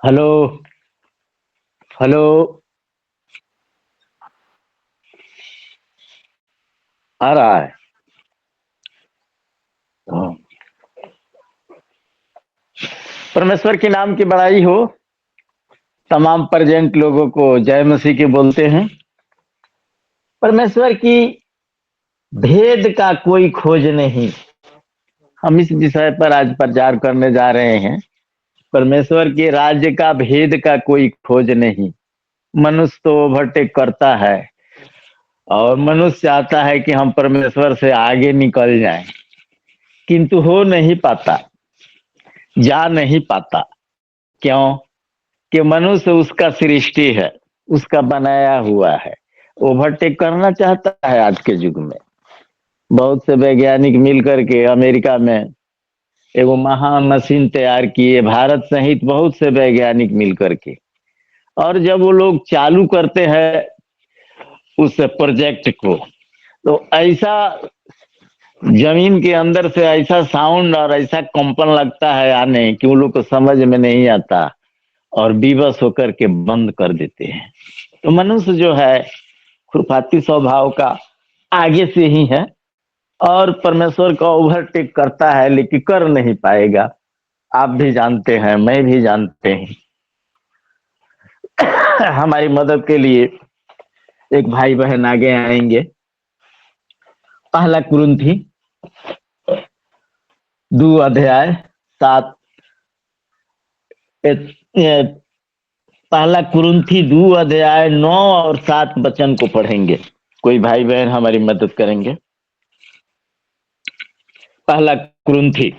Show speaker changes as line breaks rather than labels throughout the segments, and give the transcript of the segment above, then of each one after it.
Hello. Hello. आ रहा है। हाँ। परमेश्वर के नाम की बड़ाई हो। तमाम प्रेजेंट लोगों को जय मसीह के बोलते हैं। परमेश्वर की भेद का कोई खोज नहीं। हम इस विषय पर आज प्रचार करने जा रहे हैं। परमेश्वर के राज्य का भेद का कोई खोज नहीं। मनुष्य तो ओवरटेक करता है और मनुष्य चाहता है कि हम परमेश्वर से आगे निकल जाएं, किंतु हो नहीं पाता, जा नहीं पाता। क्यों? कि मनुष्य उसका सृष्टि है, उसका बनाया हुआ है। ओवरटेक करना चाहता है। आज के युग में बहुत से वैज्ञानिक मिलकर के अमेरिका में एगो महान मशीन तैयार किए, भारत सहित बहुत से वैज्ञानिक मिलकर के। और जब वो लोग चालू करते हैं उस प्रोजेक्ट को, तो ऐसा जमीन के अंदर से ऐसा साउंड और ऐसा कंपन लगता है आने कि उन लोग को समझ में नहीं आता और विवश होकर के बंद कर देते हैं। तो मनुष्य जो है खुरपाती स्वभाव का आगे से ही है और परमेश्वर का ओवरटेक करता है, लेकिन कर नहीं पाएगा। आप भी जानते हैं, मैं भी जानते हैं। हमारी मदद के लिए एक भाई बहन आगे आएंगे। पहला कुरिन्थी 2 अध्याय 7। पहला कुरिन्थी 2 अध्याय 9 और 7 वचन को पढ़ेंगे। कोई भाई बहन हमारी मदद करेंगे। पहला कुरिन्थी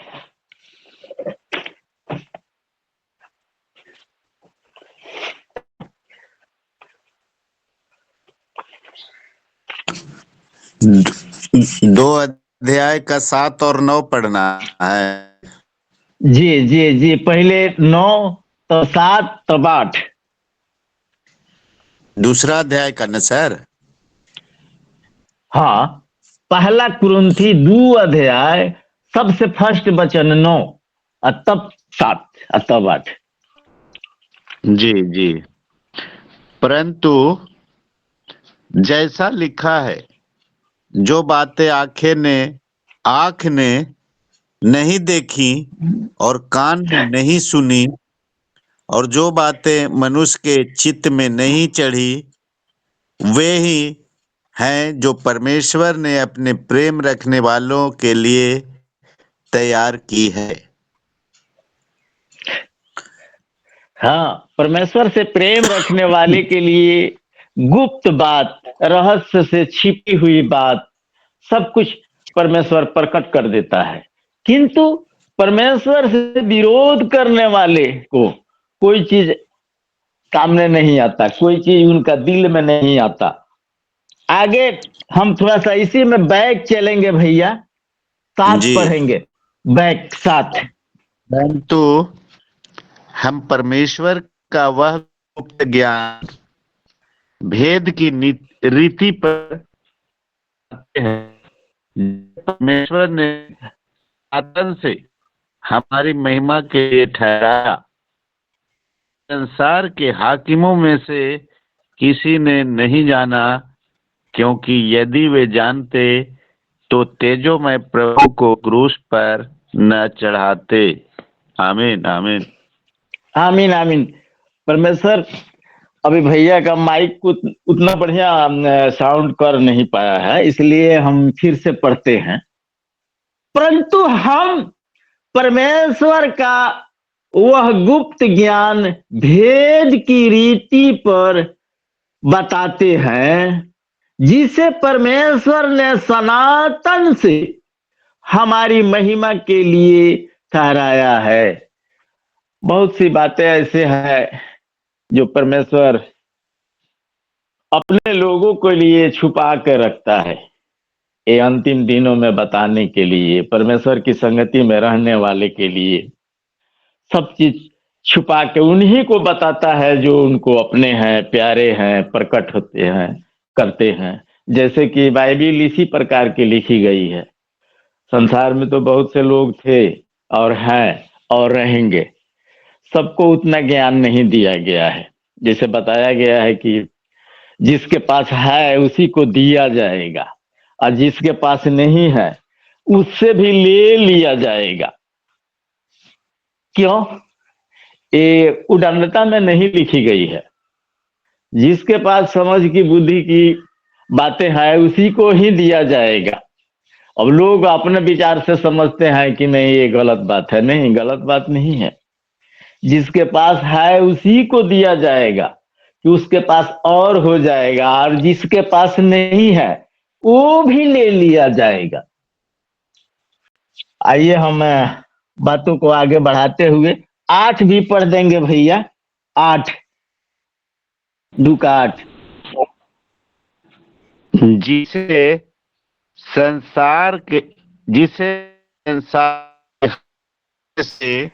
2 अध्याय का 7 और 9 पढ़ना है।
जी जी जी, पहले 9 तो 7 तब 8।
दूसरा अध्याय का न सर।
हाँ, पहला कुरिन्थी 2 अध्याय सबसे फर्स्ट वचन 9 और तब 7 और तब 8।
जी जी। परंतु जैसा लिखा है, जो बातें आंख ने नहीं देखी और कान ने नहीं सुनी, और जो बातें मनुष्य के चित्त में नहीं चढ़ी, वे ही हैं जो परमेश्वर ने अपने प्रेम रखने वालों के लिए तैयार की है।
हाँ, परमेश्वर से प्रेम रखने वाले के लिए गुप्त बात, रहस्य से छिपी हुई बात, सब कुछ परमेश्वर प्रकट कर देता है। किंतु परमेश्वर से विरोध करने वाले को कोई चीज सामने नहीं आता, कोई चीज उनका दिल में नहीं आता। आगे हम थोड़ा सा इसी में बैक चलेंगे भैया। 7
जी।
पढ़ेंगे, बैक 7।
परंतु हम परमेश्वर का वह गुप्त ज्ञान, भेद की रीति पर आते हैं, परमेश्वर ने आदम से हमारी महिमा के लिए ठहराया। संसार के हाकिमों में से किसी ने नहीं जाना, क्योंकि यदि वे जानते तो तेजोमय प्रभु को क्रूस पर न चढ़ाते। आमीन आमीन
आमीन आमीन। परमेश्वर अभी भैया का माइक को उतना बढ़िया साउंड कर नहीं पाया है, इसलिए हम फिर से पढ़ते हैं। परंतु हम परमेश्वर का वह गुप्त ज्ञान, भेद की रीति पर बताते हैं, जिसे परमेश्वर ने सनातन से हमारी महिमा के लिए ठहराया है। बहुत सी बातें ऐसे हैं जो परमेश्वर अपने लोगों के लिए छुपा कर रखता है, ये अंतिम दिनों में बताने के लिए, परमेश्वर की संगति में रहने वाले के लिए सब चीज छुपा के उन्हीं को बताता है जो उनको अपने हैं, प्यारे हैं, प्रकट होते हैं, करते हैं। जैसे कि बाइबिल इसी प्रकार की लिखी गई है। संसार में तो बहुत से लोग थे और हैं और रहेंगे। सबको उतना ज्ञान नहीं दिया गया है। जैसे बताया गया है कि जिसके पास है उसी को दिया जाएगा, और जिसके पास नहीं है उससे भी ले लिया जाएगा। क्यों? ये उदारता में नहीं लिखी गई है। जिसके पास समझ की बुद्धि की बातें हैं उसी को ही दिया जाएगा। अब लोग अपने विचार से समझते हैं कि नहीं ये गलत बात है। नहीं, गलत बात नहीं है। जिसके पास है उसी को दिया जाएगा, कि उसके पास और हो जाएगा, और जिसके पास नहीं है वो भी ले लिया जाएगा। आइए हम बातों को आगे बढ़ाते हुए 8 भी पढ़ देंगे भैया। 8, 2 का 8।
जिसे संसार से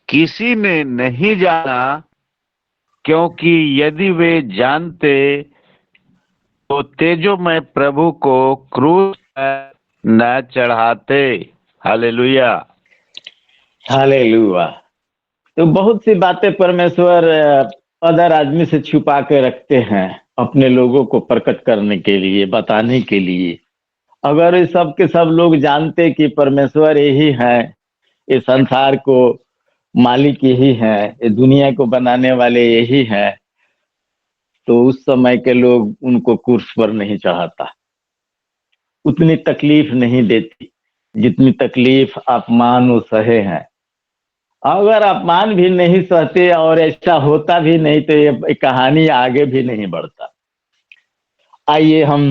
किसी ने नहीं जाना, क्योंकि यदि वे जानते तो तेजोमय प्रभु को क्रूस पर न चढ़ाते। हालेलुया।
हालेलुया। तो बहुत सी बातें परमेश्वर अदर आदमी से छुपा के रखते हैं अपने लोगों को प्रकट करने के लिए, बताने के लिए। अगर ये सब के सब लोग जानते कि परमेश्वर यही है, इस संसार को मालिक यही है, ये दुनिया को बनाने वाले यही है, तो उस समय के लोग उनको क्रूस पर नहीं चढ़ाता, उतनी तकलीफ नहीं देती जितनी तकलीफ अपमान वो सहे हैं। अगर अपमान भी नहीं सहते और ऐसा होता भी नहीं तो ये कहानी आगे भी नहीं बढ़ता। आइए हम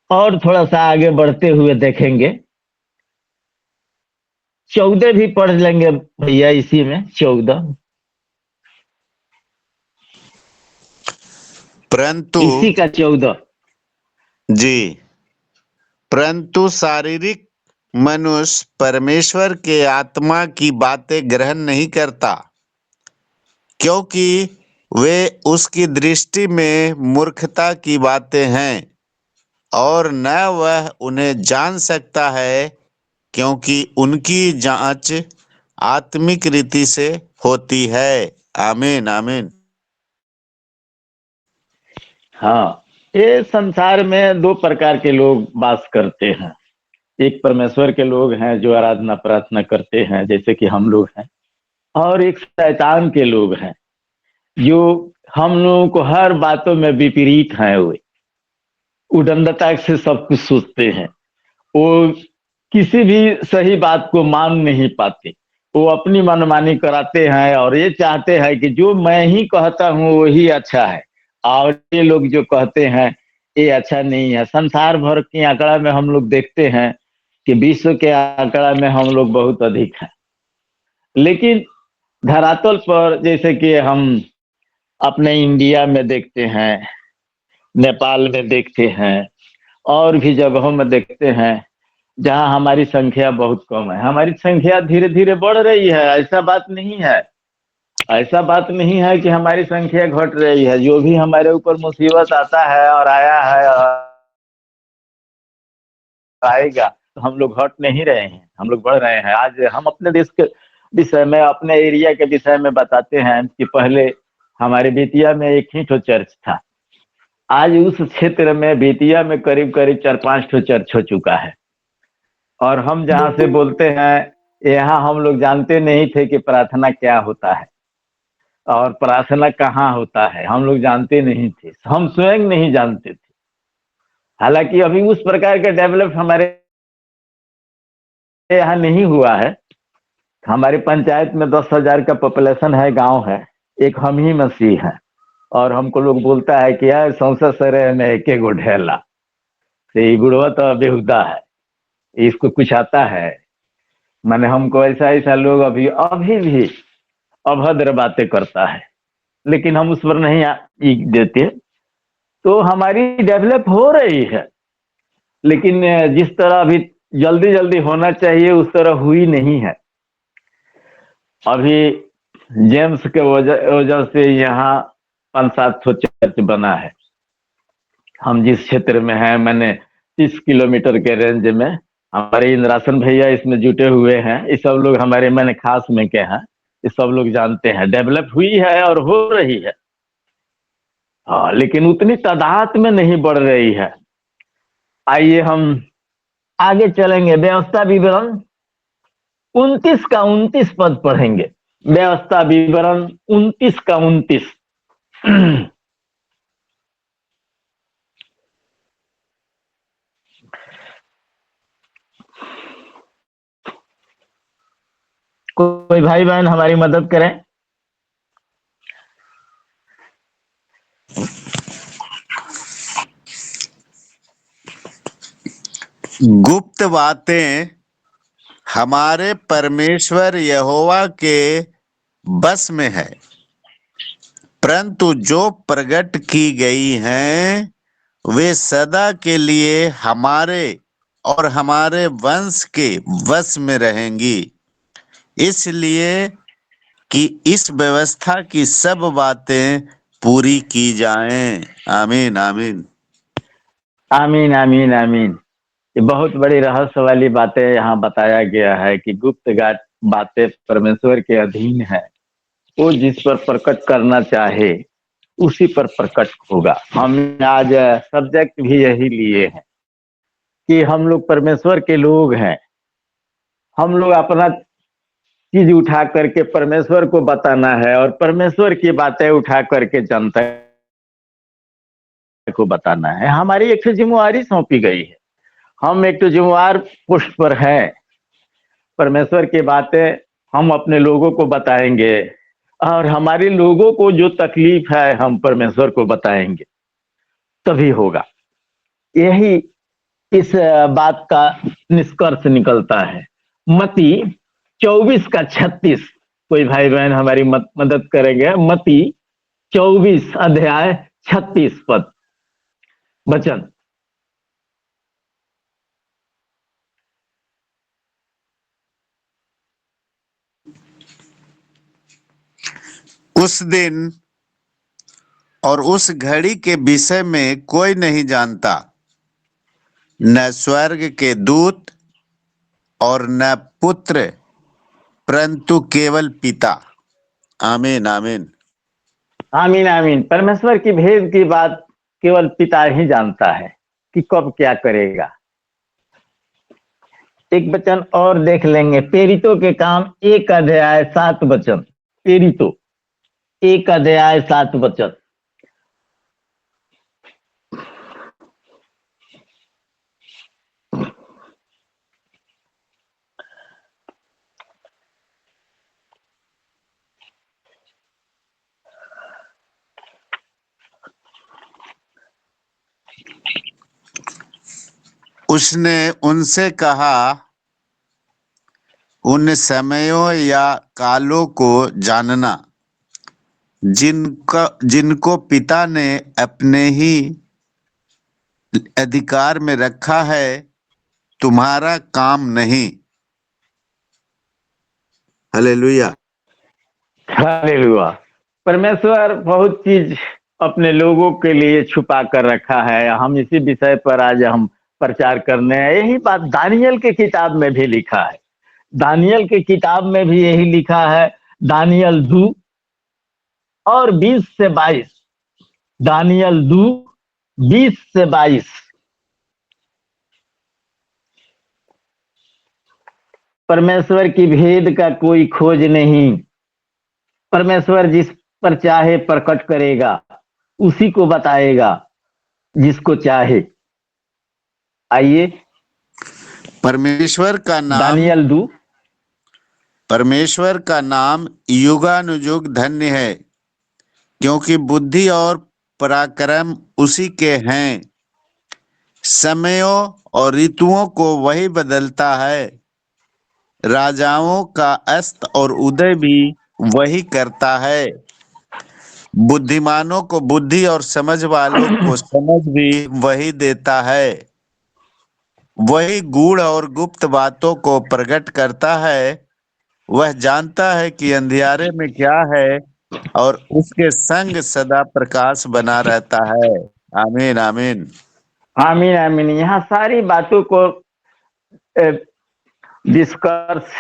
और थोड़ा सा आगे बढ़ते हुए देखेंगे। 14 भी पढ़ लेंगे भैया इसी में। 14
परंतु
इसी का 14
जी, परंतु शारीरिक मनुष्य परमेश्वर के आत्मा की बातें ग्रहण नहीं करता, क्योंकि वे उसकी दृष्टि में मूर्खता की बातें हैं, और न वह उन्हें जान सकता है, क्योंकि उनकी जांच आत्मिक रीति से होती है। आमीन आमीन।
हाँ, ये संसार में 2 प्रकार के लोग वास करते हैं। एक परमेश्वर के लोग हैं जो आराधना प्रार्थना करते हैं जैसे कि हम लोग हैं, और एक शैतान के लोग हैं जो हम लोगों को हर बातों में विपरीत हैं। वे उदंडता से सब कुछ सोचते हैं। वो किसी भी सही बात को मान नहीं पाते। वो अपनी मनमानी कराते हैं और ये चाहते हैं कि जो मैं ही कहता हूँ वही अच्छा है, और ये लोग जो कहते हैं ये अच्छा नहीं है। संसार भर के आंकड़ा में हम लोग देखते हैं कि विश्व के आंकड़ा में हम लोग बहुत अधिक हैं, लेकिन धरातल पर जैसे कि हम अपने इंडिया में देखते हैं, नेपाल में देखते हैं, और भी जगहों में देखते हैं जहां हमारी संख्या बहुत कम है। हमारी संख्या धीरे धीरे बढ़ रही है, ऐसा बात नहीं है। ऐसा बात नहीं है कि हमारी संख्या घट रही है। जो भी हमारे ऊपर मुसीबत आता है और आया है और आएगा, तो हम लोग घट नहीं रहे हैं, हम लोग बढ़ रहे हैं। आज हम अपने देश के विषय में, अपने एरिया के विषय में बताते हैं कि पहले हमारे बेतिया में एक ही ठो चर्च था। आज उस क्षेत्र में बेतिया में करीब करीब 4-5 ठो चर्च हो चुका है। और हम जहाँ से बोलते हैं यहाँ हम लोग जानते नहीं थे कि प्रार्थना क्या होता है और प्रार्थना कहाँ होता है, हम लोग जानते नहीं थे, हम स्वयं नहीं जानते थे। हालांकि अभी उस प्रकार का डेवलप हमारे यहाँ नहीं हुआ है। हमारी पंचायत में 10,000 का पॉपुलेशन है, गांव है, एक हम ही मसीह हैं, और हमको लोग बोलता है कि यार संसद सरे में एक गो ढेला से गुड़वा तो बेहुदा है, इसको कुछ आता है। मैंने हमको ऐसा ऐसा लोग अभी अभी भी अभद्र बातें करता है, लेकिन हम उस पर नहीं देते। तो हमारी डेवलप हो रही है, लेकिन जिस तरह अभी जल्दी जल्दी होना चाहिए उस तरह हुई नहीं है। अभी जेम्स के वजह से यहाँ 5-7 ठो चर्च बना है। हम जिस क्षेत्र में हैं, मैंने 30 किलोमीटर के रेंज में, हमारे इंद्रासन भैया इसमें जुटे हुए हैं। ये सब लोग हमारे मैंने खास में के हैं, ये सब लोग जानते हैं, डेवलप हुई है और हो रही है। हाँ, लेकिन उतनी तादाद में नहीं बढ़ रही है। आइए हम आगे चलेंगे। व्यवस्था विवरण 29 का 29 पद पढ़ेंगे। व्यवस्था विवरण 29 का 29। कोई भाई बहन हमारी मदद करें।
गुप्त बातें हमारे परमेश्वर यहोवा के बस में है, परंतु जो प्रकट की गई हैं वे सदा के लिए हमारे और हमारे वंश के वश में रहेंगी, इसलिए कि इस व्यवस्था की सब बातें पूरी की जाएं। आमीन आमीन
आमीन आमीन आमीन। ये बहुत बड़ी रहस्य वाली बातें यहाँ बताया गया है कि गुप्त बातें परमेश्वर के अधीन है। वो जिस पर प्रकट करना चाहे उसी पर प्रकट होगा। हम आज सब्जेक्ट भी यही लिए हैं कि हम लोग परमेश्वर के लोग हैं। हम लोग अपना चीज उठा करके परमेश्वर को बताना है और परमेश्वर की बातें उठा करके जनता को बताना है। हमारी एक जिम्मेवारी सौंपी गई है। हम एक जिम्मेवार पोस्ट पर हैं। परमेश्वर की बातें हम अपने लोगों को बताएंगे और हमारे लोगों को जो तकलीफ है हम परमेश्वर को बताएंगे, तभी होगा। यही इस बात का निष्कर्ष निकलता है। मत्ती 24 का 36। कोई भाई बहन हमारी मदद करेंगे। मत्ती 24 अध्याय 36 पद वचन।
उस दिन और उस घड़ी के विषय में कोई नहीं जानता, न स्वर्ग के दूत और न पुत्र, परंतु केवल पिता। आमीन आमीन
आमीन आमीन। परमेश्वर की भेद की बात केवल पिता ही जानता है कि कब क्या करेगा। एक वचन और देख लेंगे। प्रेरितों के काम 1 अध्याय 7 वचन। प्रेरितों 1 अध्याय 7 वचन।
उसने उनसे कहा, उन समयों या कालों को जानना जिनको पिता ने अपने ही अधिकार में रखा है, तुम्हारा काम नहीं। Hallelujah
hallelujah. परमेश्वर बहुत चीज अपने लोगों के लिए छुपा कर रखा है। हम इसी विषय पर आज हम प्रचार करने हैं। यही बात दानियल के किताब में भी लिखा है। दानियल के किताब में भी यही लिखा है। दानियल 2 और 20 से 22। दानियल 2 20 से 22। परमेश्वर की भेद का कोई खोज नहीं। परमेश्वर जिस पर चाहे प्रकट करेगा, उसी को बताएगा जिसको चाहे। आइए
परमेश्वर का नाम
दानियल 2।
परमेश्वर का नाम युगानुयुग धन्य है, क्योंकि बुद्धि और पराक्रम उसी के हैं। समयों और ऋतुओं को वही बदलता है। राजाओं का अस्त और उदय भी वही करता है। बुद्धिमानों को बुद्धि और समझ वालों को समझ भी वही देता है। वही गूढ़ और गुप्त बातों को प्रकट करता है। वह जानता है कि अंधियारे में क्या है और उसके संग सदा प्रकाश बना रहता है। आमीन आमीन
आमीन आमीन। यहाँ सारी बातों को डिस्कस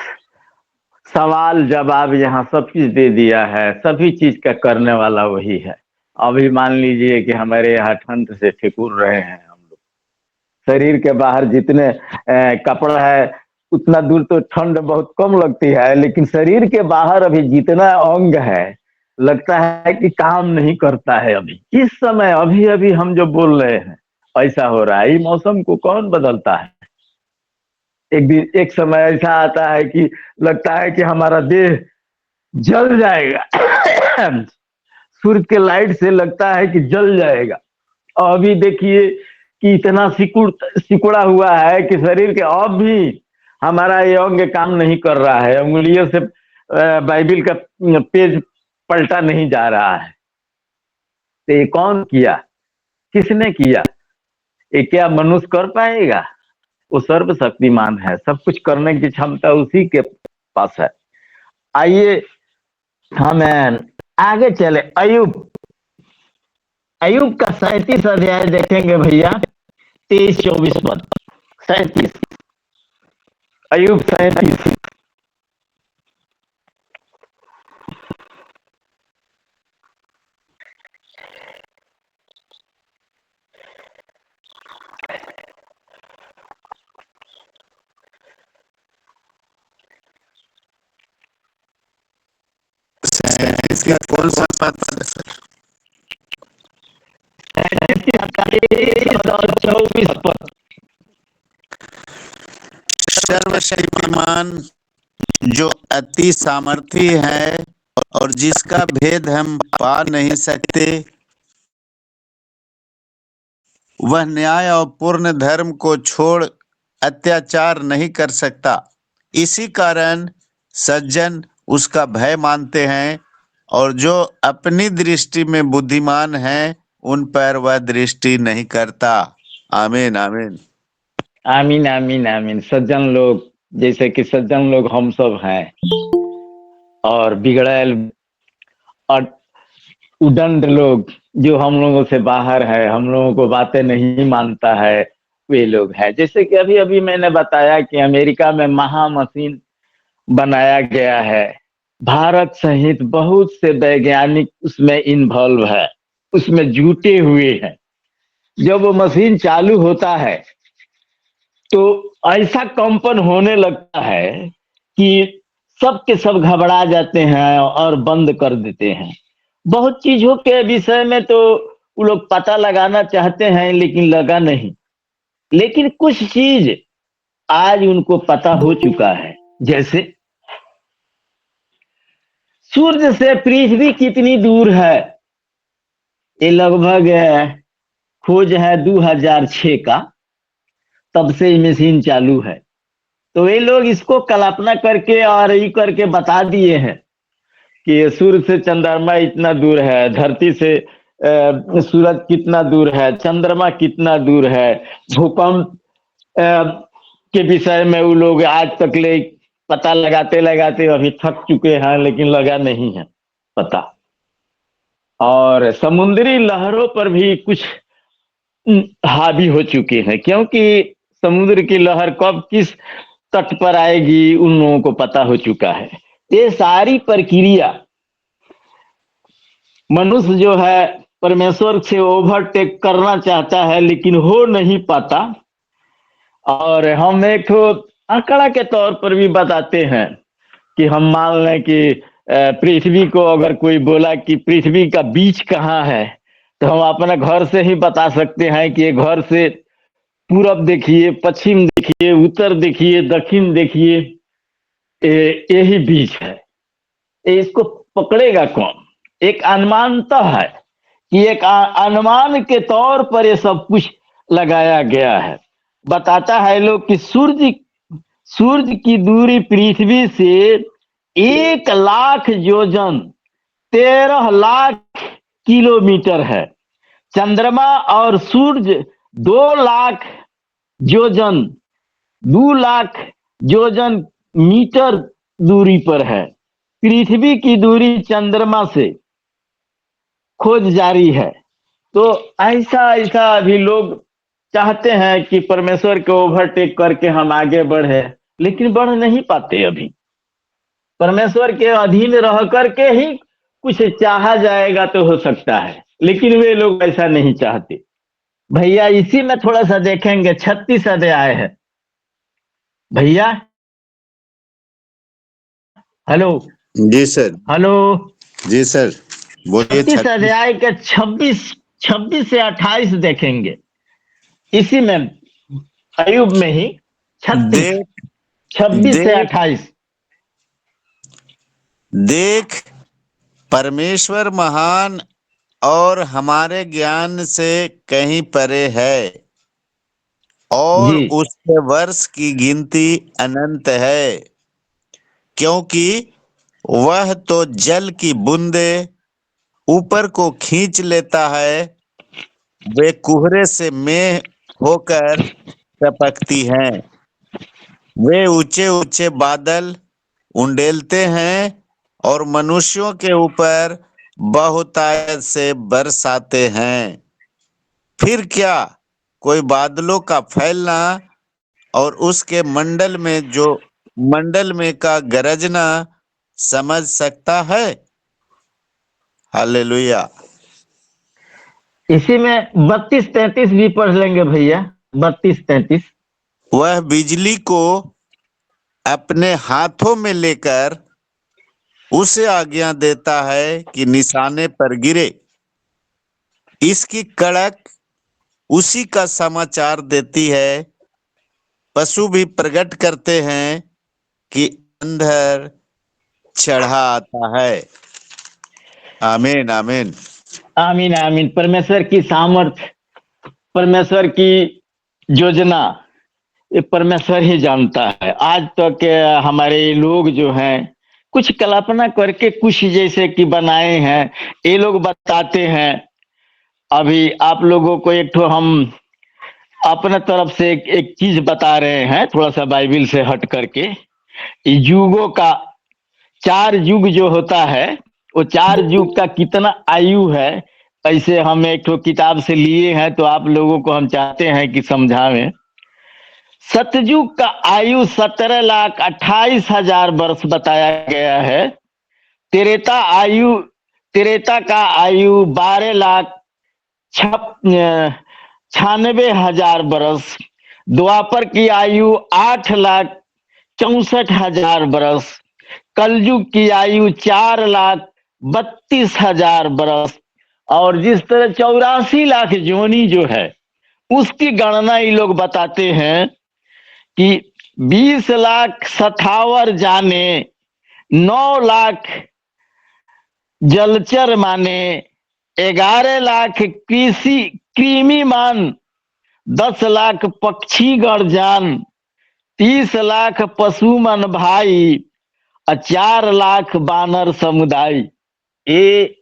सवाल जवाब यहाँ सब चीज दे दिया है, सभी चीज का करने वाला वही है। अभी मान लीजिए कि हमारे यहाँ ठंड से ठिठुर रहे हैं हम लोग, शरीर के बाहर जितने कपड़ा है उतना दूर तो ठंड बहुत कम लगती है, लेकिन शरीर के बाहर अभी जितना अंग है लगता है कि काम नहीं करता है। अभी इस समय अभी अभी हम जो बोल रहे हैं ऐसा हो रहा है। ये मौसम को कौन बदलता है? एक दिन एक समय ऐसा आता है कि लगता है कि हमारा देह जल जाएगा सूर्य के लाइट से लगता है कि जल जाएगा। और अभी देखिए कि इतना सिकुड़ा हुआ है कि शरीर के अब भी हमारा ये अंग काम नहीं कर रहा है, उंगलियों से बाइबिल का पेज पलटा नहीं जा रहा है। तो ये कौन किया, किसने किया? ये क्या मनुष्य कर पाएगा? वो सर्वशक्तिमान है, सब कुछ करने की क्षमता उसी के पास है। आइए हम आगे चले। अयुब, अयुब का 37 अध्याय देखेंगे भैया, 23-24 पद। 37, अयुब 37।
इसका कौन सा पद है सर?
24 पद।
सर्वशक्तिमान जो अति सामर्थी है और जिसका भेद हम पा नहीं सकते, वह न्याय और पूर्ण धर्म को छोड़ अत्याचार नहीं कर सकता। इसी कारण सज्जन उसका भय मानते हैं और जो अपनी दृष्टि में बुद्धिमान हैं उन पर वह दृष्टि नहीं करता। आमीन आमीन
आमीन आमीन आमीन। सज्जन लोग, जैसे कि सज्जन लोग हम सब हैं, और बिगड़ैल और उदंड लोग जो हम लोगों से बाहर है, हम लोगों को बातें नहीं मानता है, वे लोग हैं। जैसे कि अभी अभी मैंने बताया कि अमेरिका में महामशीन बनाया गया है, भारत सहित बहुत से वैज्ञानिक उसमें इन्वॉल्व है, उसमें जुटे हुए हैं। जब वो मशीन चालू होता है तो ऐसा कंपन होने लगता है कि सब के सब घबरा जाते हैं और बंद कर देते हैं। बहुत चीजों के विषय में तो वो लोग पता लगाना चाहते हैं लेकिन लगा नहीं। लेकिन कुछ चीज आज उनको पता हो चुका है, जैसे सूर्य से पृथ्वी कितनी दूर है। ये लगभग खोज है 2006 का, तब से ये मशीन चालू है। तो ये लोग इसको कल्पना करके और ये करके बता दिए हैं कि सूर्य से चंद्रमा इतना दूर है, धरती से सूरज कितना दूर है, चंद्रमा कितना दूर है। भूकंप के विषय में वो लोग आज तक ले पता लगाते लगाते अभी थक चुके हैं, लेकिन लगा नहीं है पता। और समुद्री लहरों पर भी कुछ हावी हो चुके हैं, क्योंकि समुद्र की लहर कब किस तट पर आएगी उन लोगों को पता हो चुका है। ये सारी प्रक्रिया मनुष्य जो है परमेश्वर से ओवरटेक करना चाहता है लेकिन हो नहीं पाता। और हम एक आंकड़ा के तौर पर भी बताते हैं कि हम मान लें कि पृथ्वी को अगर कोई बोला कि पृथ्वी का बीच कहाँ है, तो हम अपने घर से ही बता सकते हैं कि ये घर से पूरब देखिए, पश्चिम देखिए, उत्तर देखिए, दक्षिण देखिए, यही बीच है। इसको पकड़ेगा कौन? एक अनुमान तो है कि एक अनुमान के तौर पर ये सब कुछ लगाया गया है। बताता है लोग कि सूर्य की दूरी पृथ्वी से 1 लाख योजन 13 लाख किलोमीटर है। चंद्रमा और सूर्य 2 लाख योजन 2 लाख योजन मीटर दूरी पर है। पृथ्वी की दूरी चंद्रमा से खोज जारी है। तो ऐसा ऐसा अभी लोग चाहते हैं कि परमेश्वर को ओवरटेक करके हम आगे बढ़े, लेकिन बढ़ नहीं पाते अभी। परमेश्वर के अधीन रह करके ही कुछ चाहा जाएगा तो हो सकता है, लेकिन वे लोग ऐसा नहीं चाहते। भैया इसी में थोड़ा सा देखेंगे, 36 अध्याय है भैया। हेलो
जी सर।
हेलो।
जी सर, बोलिए।
36
36।
अध्याय के 26 से 28 देखेंगे, इसी में अयुब में ही 36,
देख
26 से
देख
28।
देख, परमेश्वर महान और हमारे ज्ञान से कहीं परे है, और
जी
उसके वर्ष की गिनती अनंत है। क्योंकि वह तो जल की बूंदे ऊपर को खींच लेता है, वे कुहरे से मेंह होकर टपकती हैं। वे ऊंचे ऊंचे बादल उंडेलते हैं और मनुष्यों के ऊपर बहुतायत से बरसाते हैं। फिर क्या कोई बादलों का फैलना और उसके मंडल में का गरजना समझ सकता है? हालेलुया।
इसी में 32-33 भी पढ़ लेंगे भैया, 32-33।
वह बिजली को अपने हाथों में लेकर उसे आज्ञा देता है कि निशाने पर गिरे। इसकी कड़क उसी का समाचार देती है। पशु भी प्रकट करते हैं कि अंधर चढ़ा आता है। आमीन आमीन।
आमीन आमीन। परमेश्वर की सामर्थ, परमेश्वर की योजना, ये परमेश्वर ही जानता है। आज तक हमारे लोग जो हैं कुछ कल्पना करके कुछ जैसे कि बनाए हैं, ये लोग बताते हैं। अभी आप लोगों को एक ठो हम अपने तरफ से एक चीज बता रहे हैं, थोड़ा सा बाइबिल से हट करके। युगों का 4 युग जो होता है, वो 4 युग का कितना आयु है, ऐसे हम एक ठो किताब से लिए हैं, तो आप लोगों को हम चाहते हैं कि समझावें। सतयुग का आयु 17,28,000 वर्ष बताया गया है। त्रेता आयु त्रेता का आयु 12,96,000 वर्ष। द्वापर की आयु 8,64,000 वर्ष। कलयुग की आयु 4,32,000 वर्ष। और जिस तरह 84 लाख जोनी जो है, उसकी गणना ये लोग बताते हैं कि 20 लाख सथावर जाने, 9 लाख जलचर माने, 11 लाख कृमि मान, 10 लाख पक्षी गण जान, 30 लाख पशु मन भाई, और 4 लाख बानर समुदाय। ये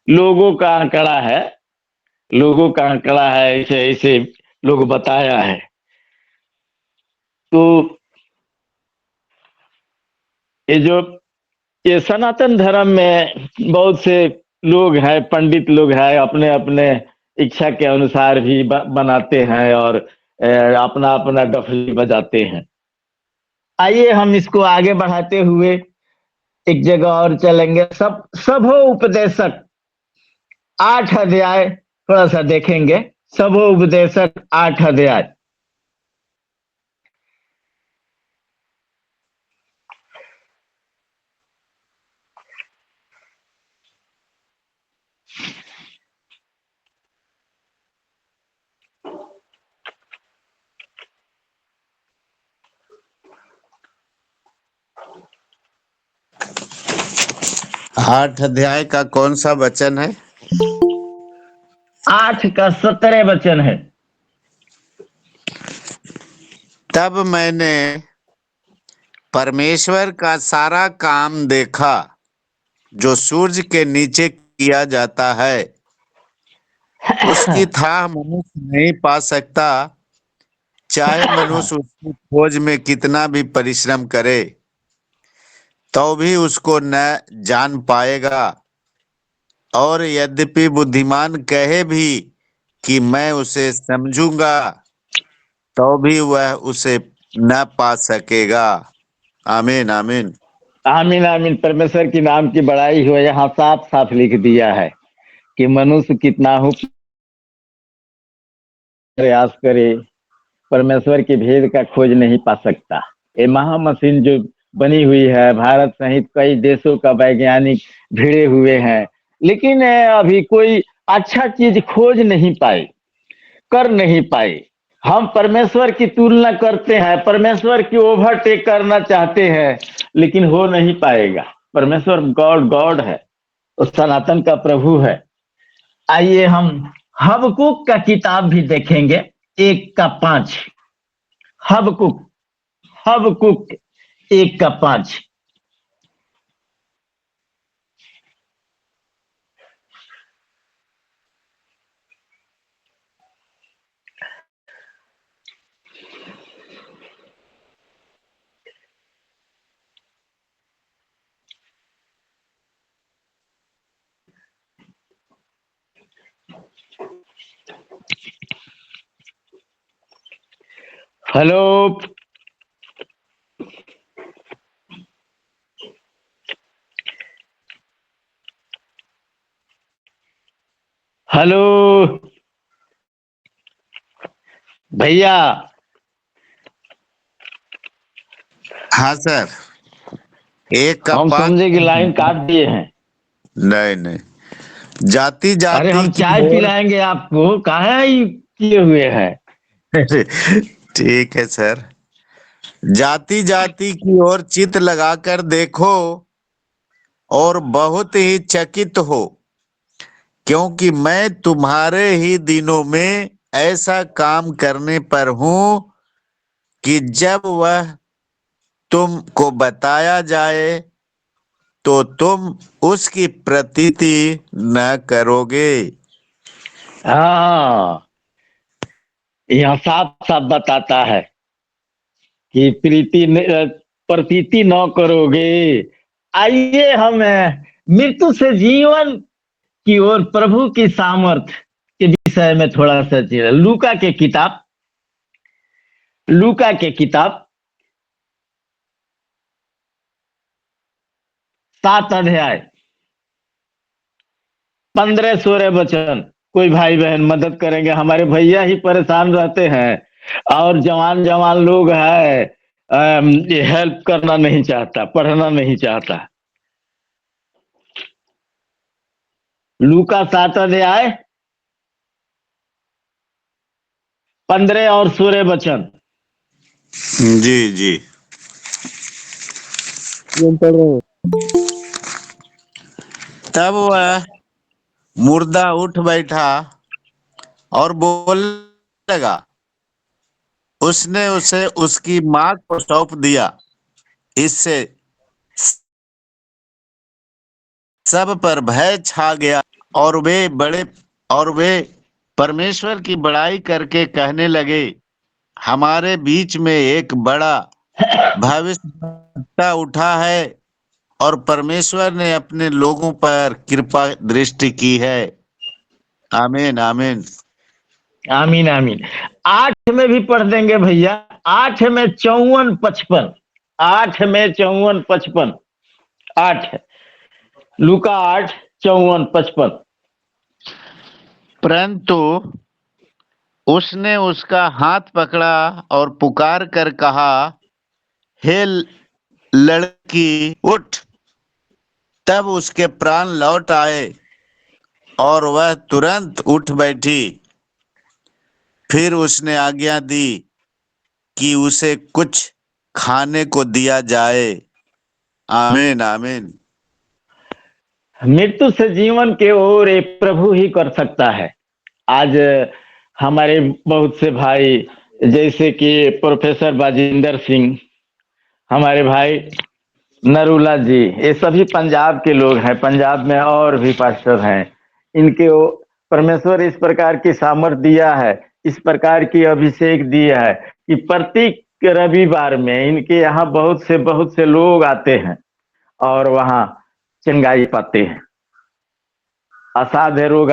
लोगों का आंकड़ा है, लोगों का आंकड़ा है, ऐसे ऐसे लोग बताया है। तो ये जो ये सनातन धर्म में बहुत से लोग हैं, पंडित लोग हैं, अपने अपने इच्छा के अनुसार भी बनाते हैं और अपना अपना डफली बजाते हैं। आइए हम इसको आगे बढ़ाते हुए एक जगह और चलेंगे। सबो उपदेशक 8 अध्याय थोड़ा सा देखेंगे। सबो उपदेशक 8 अध्याय।
आठ अध्याय का कौन सा वचन है?
8 का 17 वचन है।
तब मैंने परमेश्वर का सारा काम देखा जो सूरज के नीचे किया जाता है। उसकी था मनुष्य नहीं पा सकता, चाहे मनुष्य उसकी खोज में कितना भी परिश्रम करे, तो भी उसको न जान पाएगा। और यद्यपि बुद्धिमान कहे भी कि मैं उसे समझूंगा, तो भी वह उसे न पा सकेगा। आमीन आमीन।
आमीन आमीन। परमेश्वर की नाम की बड़ाई हो। यहाँ साफ साफ लिख दिया है कि मनुष्य कितना हो प्रयास करे, परमेश्वर के भेद का खोज नहीं पा सकता। ये महामशीन जो बनी हुई है, भारत सहित कई देशों का वैज्ञानिक भिड़े हुए हैं, लेकिन अभी कोई अच्छा चीज खोज नहीं पाए, कर नहीं पाए। हम परमेश्वर की तुलना करते हैं, परमेश्वर की ओवरटेक करना चाहते हैं, लेकिन हो नहीं पाएगा। परमेश्वर गॉड गॉड है, उस सनातन का प्रभु है। आइए हम हबकुक का किताब भी देखेंगे, 1:5। हबकुक, हबकुक 1:5। हेलो, हेलो भैया।
हाँ सर, एक का
हम
पांच।
समझे कि लाइन काट दिए हैं।
नहीं नहीं, जाति
अरे
जाति
हम
की
चाय
ओर।
पिलाएंगे आपको, काहे ही किए हुए हैं।
ठीक है सर। जाति जाति की ओर चित लगाकर देखो और बहुत ही चकित हो, क्योंकि मैं तुम्हारे ही दिनों में ऐसा काम करने पर हूं कि जब वह तुमको बताया जाए तो तुम उसकी प्रतीति न करोगे।
हाँ, यहाँ साफ साफ बताता है कि प्रतीति न करोगे। आइए हम मृत्यु से जीवन की ओर प्रभु की सामर्थ के विषय में थोड़ा सा चीज। लूका के किताब, लूका के किताब 7 अध्याय 15-16 वचन। कोई भाई बहन मदद करेंगे? हमारे भैया ही परेशान रहते हैं और जवान जवान लोग है, ये हेल्प करना नहीं चाहता, पढ़ना नहीं चाहता। लूका 7 अध्याय 15 और 16 वचन।
जी जी। तब वह मुर्दा उठ बैठा और बोलने लगा। उसने उसे उसकी माँ को सौंप दिया। इससे सब पर भय छा गया और वे परमेश्वर की बड़ाई करके कहने लगे, हमारे बीच में एक बड़ा भविष्यद्वक्ता उठा है और परमेश्वर ने अपने लोगों पर कृपा दृष्टि की है। आमीन आमीन।
आमीन आमीन। 8 में भी पढ़ देंगे भैया। 8 में 54-55। 8 में 54-55। 8, लूका 8:54-55।
परंतु उसने उसका हाथ पकड़ा और पुकार कर कहा, हे लड़की उठ। तब उसके प्राण लौट आए और वह तुरंत उठ बैठी। फिर उसने आज्ञा दी कि उसे कुछ खाने को दिया जाए। आमीन आमीन।
मृत्यु से जीवन के ओर एक प्रभु ही कर सकता है। आज हमारे बहुत से भाई, जैसे कि प्रोफेसर बाजिंदर सिंह, हमारे भाई नरूला जी, ये सभी पंजाब के लोग हैं। पंजाब में और भी पास्टर हैं। इनके परमेश्वर इस प्रकार की सामर्थ दिया है, इस प्रकार की अभिषेक दिया है कि प्रत्येक रविवार में इनके यहाँ बहुत से लोग आते हैं और वहाँ चंगाई पाते हैं। असाध्य रोग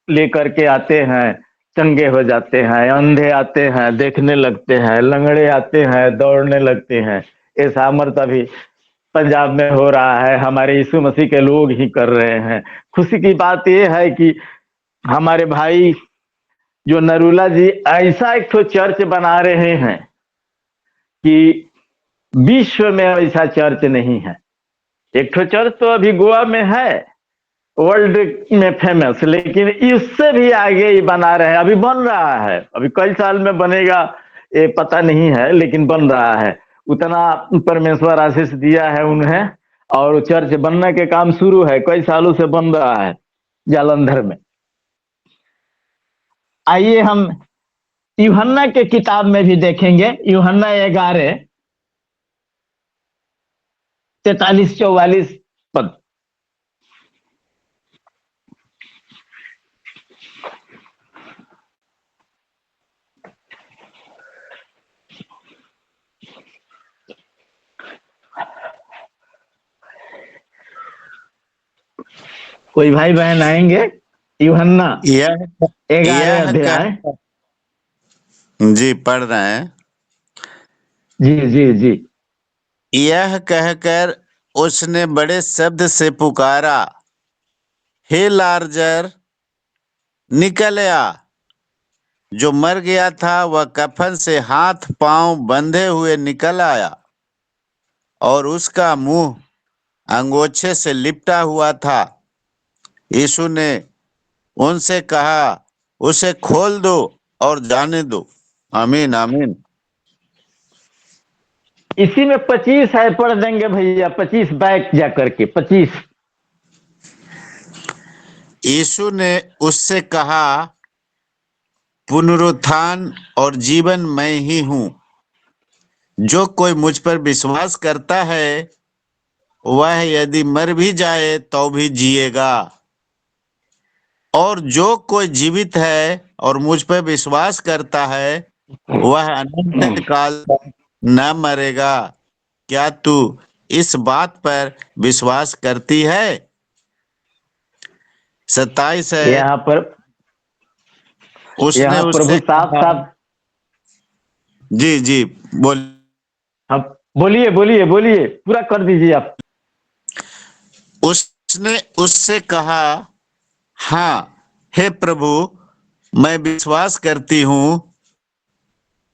लेकर के आते हैं, चंगे हो जाते हैं। अंधे आते हैं, देखने लगते हैं। लंगड़े आते हैं, दौड़ने लगते हैं। ये सामर्थ अभी पंजाब में हो रहा है, हमारे यीशु मसीह के लोग ही कर रहे हैं। खुशी की बात यह है कि हमारे भाई जो नरूला जी ऐसा एक तो चर्च बना रहे हैं कि विश्व में ऐसा चर्च नहीं है। एक तो चर्च तो अभी गोवा में है, वर्ल्ड में फेमस, लेकिन इससे भी आगे ये बना रहे हैं। अभी बन रहा है, अभी कई साल में बनेगा ये पता नहीं है, लेकिन बन रहा है। उतना परमेश्वर आशीष दिया है उन्हें, और चर्च बनने के काम शुरू है, कई सालों से बन रहा है जालंधर में। आइए हम यूहन्ना के किताब में भी देखेंगे, यूहन्ना 11:43-44 पद। कोई भाई बहन आएंगे? यूहन्ना
यह
11
यह
अध्याय।
जी पढ़ रहे हैं।
जी जी जी।
यह कहकर उसने बड़े शब्द से पुकारा, हे लाजर निकल आ। जो मर गया था वह कफन से हाथ पांव बंधे हुए निकल आया, और उसका मुंह अंगोछे से लिपटा हुआ था। यीशु ने उनसे कहा, उसे खोल दो और जाने दो। आमीन आमीन।
इसी में 25 है, पढ़ देंगे भैया, 25 बैक जा करके 25।
यीशु ने उससे कहा, पुनरुत्थान और जीवन मैं ही हूं। जो कोई मुझ पर विश्वास करता है वह यदि मर भी जाए तो भी जिएगा, और जो कोई जीवित है और मुझ पर विश्वास करता है वह अनंत काल न मरेगा। क्या तू इस बात पर विश्वास करती है? 27 है।
यहाँ पर
उसने
प्रभु
उससे
साफ
कहा,
साफ।
जी जी बोल।
हम बोलिए बोलिए बोलिए, पूरा कर दीजिए आप।
उसने उससे कहा, हाँ हे प्रभु, मैं विश्वास करती हूँ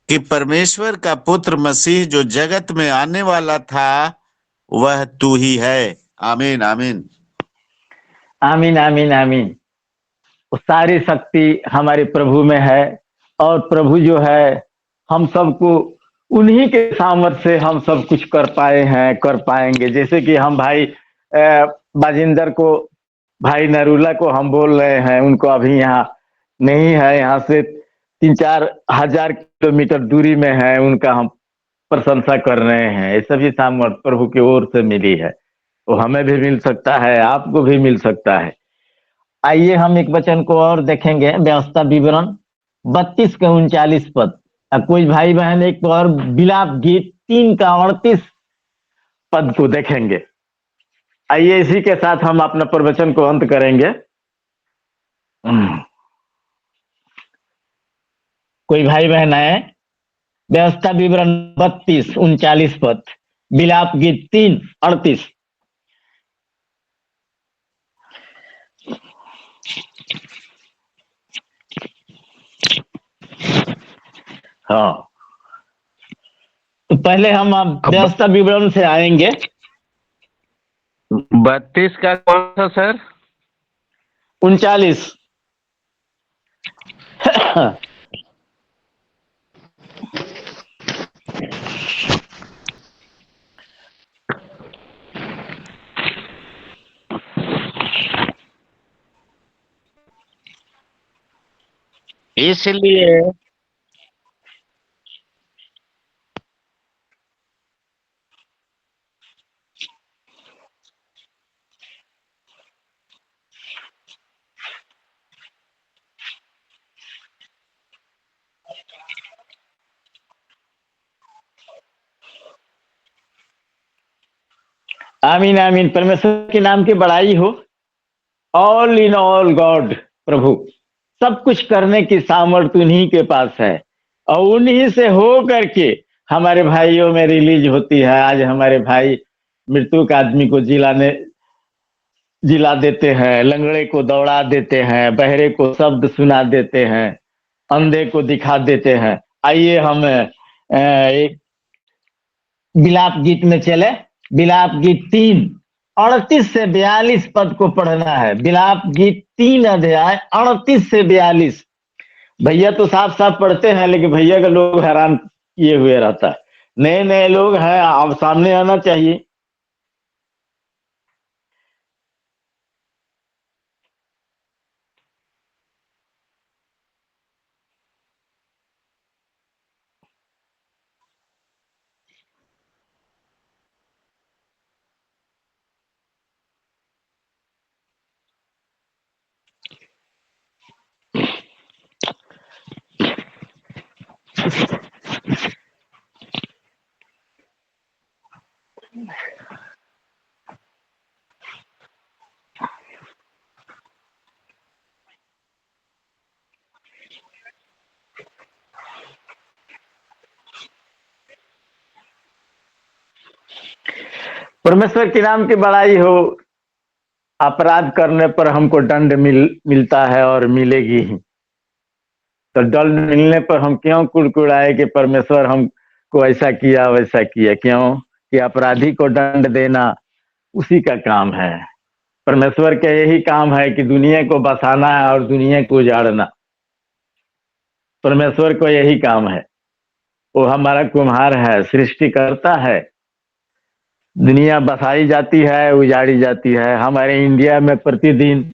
कि परमेश्वर का पुत्र मसीह जो जगत में आने वाला था वह तू ही है। आमीन आमीन।
आमीन आमीन आमीन। वो सारी शक्ति हमारे प्रभु में है, और प्रभु जो है हम सबको उन्हीं के सामर्थ्य से हम सब कुछ कर पाए हैं, कर पाएंगे। जैसे कि हम भाई बाजिंदर को, भाई नरूला को हम बोल रहे हैं, उनको अभी यहाँ नहीं है, यहाँ से 3-4 हजार किलोमीटर दूरी में है, उनका हम प्रशंसा कर रहे हैं। ये सभी सामर्थ्य प्रभु की ओर से मिली है, वो हमें भी मिल सकता है, आपको भी मिल सकता है। आइए हम एक वचन को और देखेंगे, व्यवस्था विवरण 32 के 39 पद। अब कोई भाई बहन एक और विलाप गीत 3 का 38 पद को देखेंगे। आइए इसी के साथ हम अपना प्रवचन को अंत करेंगे। कोई भाई बहन आए? व्यवस्था विवरण 32 39 पद, विलाप गीत 3:38। हाँ, तो पहले हम व्यवस्था विवरण से आएंगे।
32 का कौन सा सर?
39।
इसलिए
आमीन आमीन। परमेश्वर के नाम की बड़ाई हो। ऑल इन ऑल गॉड, प्रभु सब कुछ करने की सामर्थ्य उन्हीं के पास है, और उन्हीं से हो करके हमारे भाइयों में रिलीज होती है। आज हमारे भाई मृतक आदमी को जिला देते हैं, लंगड़े को दौड़ा देते हैं, बहरे को शब्द सुना देते हैं, अंधे को दिखा देते हैं। आइए हम एक विलाप गीत में चले। विलाप गीत 3, 38 से 42 पद को पढ़ना है। विलाप गीत 3 अध्याय 38 से 42। भैया तो साफ साफ पढ़ते हैं, लेकिन भैया का लोग हैरान किए हुए रहता है। नए नए लोग हैं, आप सामने आना चाहिए। परमेश्वर के नाम की बड़ाई हो। अपराध करने पर हमको दंड मिलता है और मिलेगी ही। तो दंड मिलने पर हम क्यों कुड़कुड़ाए कि परमेश्वर हमको ऐसा किया वैसा किया? क्यों कि अपराधी को दंड देना उसी का काम है। परमेश्वर का यही काम है कि दुनिया को बसाना है और दुनिया को उजाड़ना। परमेश्वर को यही काम है। वो हमारा कुम्हार है, सृष्टिकर्ता है। दुनिया बसाई जाती है, उजाड़ी जाती है। हमारे इंडिया में प्रतिदिन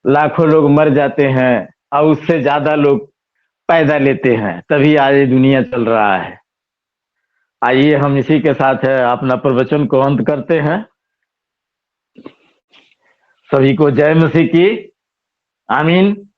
लाखों लोग मर जाते हैं और उससे ज्यादा लोग पैदा लेते हैं, तभी आज ये दुनिया चल रहा है। आइए हम इसी के साथ अपना प्रवचन को अंत करते हैं। सभी को जय मसीह की। आमीन।